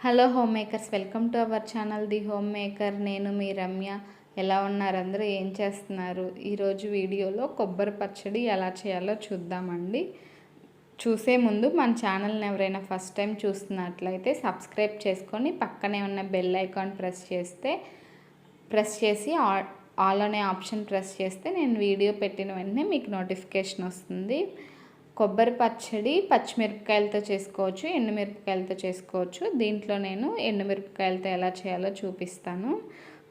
Hello home makers, welcome to our channel the home maker. నేను మీ రమ్య. ఎలా ఉన్నారు అందరూ? ఏం చేస్తున్నారు? ఈరోజు వీడియోలో కొబ్బరి పచ్చడి ఎలా చేయాలో చూద్దామండి. చూసే ముందు మన ఛానల్ని ఎవరైనా ఫస్ట్ టైం చూస్తున్నట్లయితే సబ్స్క్రైబ్ చేసుకొని పక్కనే ఉన్న బెల్ ఐకాన్ ప్రెస్ చేసి ఆల్ అనే ఆప్షన్ ప్రెస్ చేస్తే నేను వీడియో పెట్టిన వెంటనే మీకు నోటిఫికేషన్ వస్తుంది. కొబ్బరి పచ్చడి పచ్చిమిరపకాయలతో చేసుకోవచ్చు, ఎండుమిరపకాయలతో చేసుకోవచ్చు. దీంట్లో నేను ఎండుమిరపకాయలతో ఎలా చేయాలో చూపిస్తాను.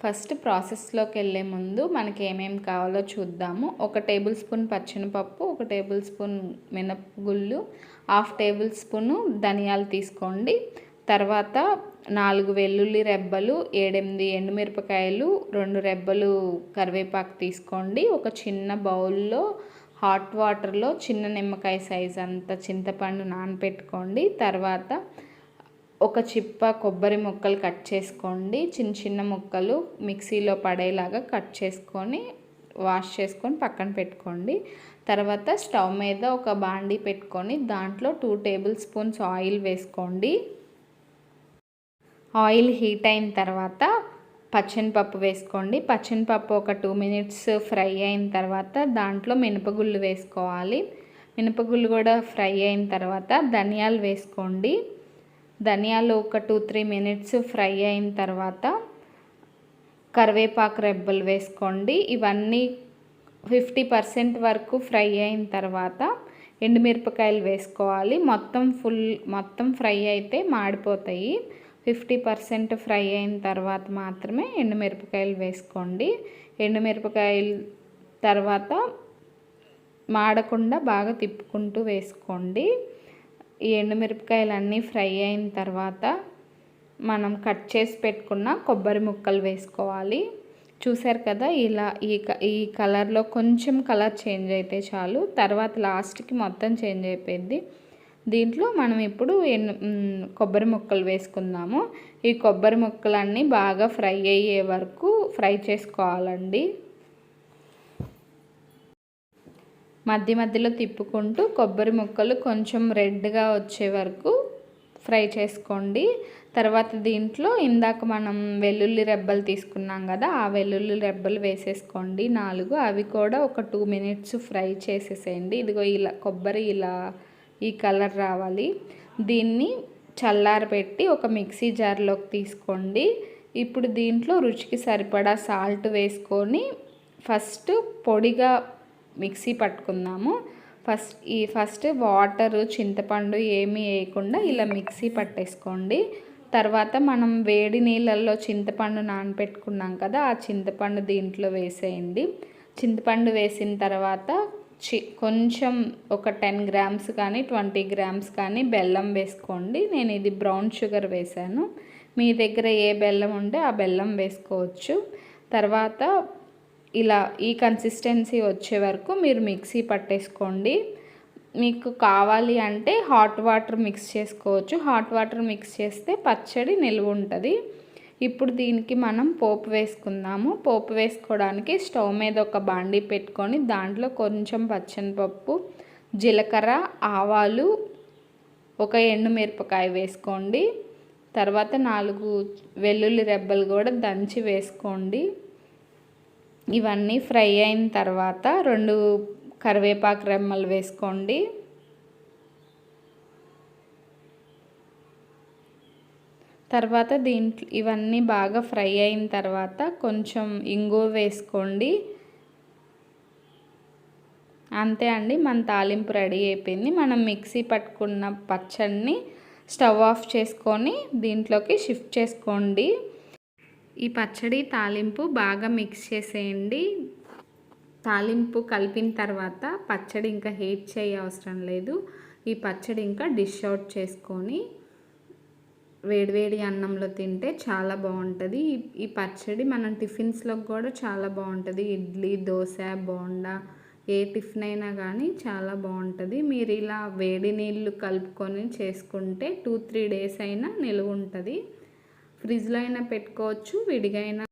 ఫస్ట్ ప్రాసెస్లోకి వెళ్ళే ముందు మనకి ఏమేమి కావాలో చూద్దాము. 1 టేబుల్ స్పూన్ పచ్చెనపప్పు, 1 టేబుల్ స్పూన్ మినపగుళ్ళు, 1/2 టేబుల్ స్పూను ధనియాలు తీసుకోండి. తర్వాత 4 వెల్లుల్లి రెబ్బలు, 7-8 ఎండుమిరపకాయలు, 2 రెబ్బలు కరివేపాకు తీసుకోండి. ఒక చిన్న బౌల్లో హాట్ వాటర్లో చిన్న నిమ్మకాయ సైజ్ అంత చింతపండు నానబెట్టుకోండి. తర్వాత ఒక చిప్ప కొబ్బరి ముక్కలు కట్ చేసుకోండి. చిన్న చిన్న ముక్కలు మిక్సీలో పడేలాగా కట్ చేసుకొని వాష్ చేసుకొని పక్కన పెట్టుకోండి. తర్వాత స్టవ్ మీద ఒక బాండీ పెట్టుకొని దాంట్లో 2 టేబుల్ స్పూన్స్ ఆయిల్ వేసుకోండి. ఆయిల్ హీట్ అయిన తర్వాత పచ్చెనపప్పు వేసుకోండి. పచ్చెనపప్పు ఒక 2 మినిట్స్ ఫ్రై అయిన తర్వాత దాంట్లో మినపగుళ్ళు వేసుకోవాలి. మినపగుళ్ళు కూడా ఫ్రై అయిన తర్వాత ధనియాలు వేసుకోండి. ధనియాలు ఒక 2-3 మినిట్స్ ఫ్రై అయిన తర్వాత కరివేపాకు రెబ్బలు వేసుకోండి. ఇవన్నీ 50% వరకు ఫ్రై అయిన తర్వాత ఎండుమిరపకాయలు వేసుకోవాలి. మొత్తం ఫ్రై అయితే మాడిపోతాయి. 50% ఫ్రై అయిన తర్వాత మాత్రమే ఎండుమిరపకాయలు వేసుకోండి. ఎండుమిరపకాయలు తర్వాత మాడకుండా బాగా తిప్పుకుంటూ వేసుకోండి. ఈ ఎండుమిరపకాయలు అన్నీ ఫ్రై అయిన తర్వాత మనం కట్ చేసి పెట్టుకున్న కొబ్బరి ముక్కలు వేసుకోవాలి. చూసారు కదా, ఇలా ఈ కలర్లో కొంచెం కలర్ చేంజ్ అయితే చాలు. తర్వాత లాస్ట్కి మొత్తం చేంజ్ అయిపోయింది. దీంట్లో మనం ఇప్పుడు కొబ్బరి ముక్కలు వేసుకుందాము. ఈ కొబ్బరి ముక్కలన్నీ బాగా ఫ్రై అయ్యే వరకు ఫ్రై చేసుకోవాలండి. మధ్య మధ్యలో తిప్పుకుంటూ కొబ్బరి ముక్కలు కొంచెం రెడ్గా వచ్చే వరకు ఫ్రై చేసుకోండి. తర్వాత దీంట్లో ఇందాక మనం వెల్లుల్లి రెబ్బలు తీసుకున్నాం కదా, ఆ వెల్లుల్లి రెబ్బలు వేసేసుకోండి 4. అవి కూడా ఒక 2 మినిట్స్ ఫ్రై చేసేసేయండి. ఇదిగో ఇలా కొబ్బరి ఇలా ఈ కలర్ రావాలి. దీన్ని చల్లారబెట్టి ఒక మిక్సీ జార్లోకి తీసుకోండి. ఇప్పుడు దీంట్లో రుచికి సరిపడా సాల్ట్ వేసుకొని ఫస్ట్ పొడిగా మిక్సీ పట్టుకుందాము. ఫస్ట్ వాటరు చింతపండు ఏమీ వేయకుండా ఇలా మిక్సీ పట్టేసుకోండి. తర్వాత మనం వేడి నీళ్ళల్లో చింతపండు నానబెట్టుకున్నాం కదా, ఆ చింతపండు దీంట్లో వేసేయండి. చింతపండు వేసిన తర్వాత కొంచెం ఒక 10 గ్రామ్స్ కానీ 20 గ్రామ్స్ కానీ బెల్లం వేసుకోండి. నేను ఇది బ్రౌన్ షుగర్ వేసాను. మీ దగ్గర ఏ బెల్లం ఉంటే ఆ బెల్లం వేసుకోవచ్చు. తర్వాత ఇలా ఈ కన్సిస్టెన్సీ వచ్చే వరకు మీరు మిక్సీ పట్టేసుకోండి. మీకు కావాలి అంటే హాట్ వాటర్ మిక్స్ చేసుకోవచ్చు. హాట్ వాటర్ మిక్స్ చేస్తే పచ్చడి నిల్వ ఉంటుంది. ఇప్పుడు దీనికి మనం పోపు వేసుకుందాము. పోపు వేసుకోవడానికి స్టవ్ మీద ఒక బాండీ పెట్టుకొని దాంట్లో కొంచెం పచ్చెనపప్పు, జీలకర్ర, ఆవాలు, ఒక ఎండుమిరపకాయ వేసుకోండి. తర్వాత 4 వెల్లుల్లి రెబ్బలు కూడా దంచి వేసుకోండి. ఇవన్నీ ఫ్రై అయిన తర్వాత 2 కరివేపాకు రెమ్మలు వేసుకోండి. తర్వాత దీంట్లో ఇవన్నీ బాగా ఫ్రై అయిన తర్వాత కొంచెం ఇంగువ వేసుకోండి. అంతే అండి, మన తాలింపు రెడీ అయిపోయింది. మనం మిక్సీ పట్టుకున్న పచ్చడిని స్టవ్ ఆఫ్ చేసుకొని దీంట్లోకి షిఫ్ట్ చేసుకోండి. ఈ పచ్చడి తాలింపు బాగా మిక్స్ చేసేయండి. తాలింపు కలిపిన తర్వాత పచ్చడి ఇంకా హీట్ చేయ అవసరం లేదు. ఈ పచ్చడి ఇంకా డిష్ అవుట్ చేసుకొని వేడివేడి అన్నంలో తింటే చాలా బాగుంటుంది. ఈ పచ్చడి మనం టిఫిన్స్లోకి కూడా చాలా బాగుంటుంది. ఇడ్లీ, దోశ, బోండా ఏ టిఫిన్ అయినా కానీ చాలా బాగుంటుంది. మీరు ఇలా వేడి నీళ్ళు కలుపుకొని చేసుకుంటే 2-3 డేస్ అయినా నిలువ ఉంటుంది. ఫ్రిడ్జ్లో అయినా పెట్టుకోవచ్చు, విడిగా అయినా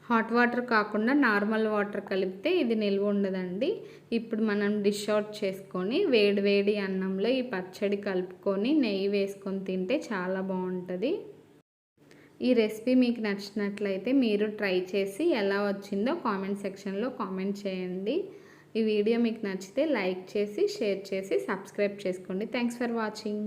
హాట్ వాటర్ కాకుండా నార్మల్ వాటర్ కలిపితే ఇది నిల్వ ఉండదండి. ఇప్పుడు మనం డిష్ అవుట్ చేసుకొని వేడి వేడి అన్నంలో ఈ పచ్చడి కలుపుకొని నెయ్యి వేసుకొని తింటే చాలా బాగుంటుంది. ఈ రెసిపీ మీకు నచ్చినట్లయితే మీరు ట్రై చేసి ఎలా వచ్చిందో కామెంట్ సెక్షన్లో కామెంట్ చేయండి. ఈ వీడియో మీకు నచ్చితే లైక్ చేసి షేర్ చేసి సబ్స్క్రైబ్ చేసుకోండి. Thanks for watching.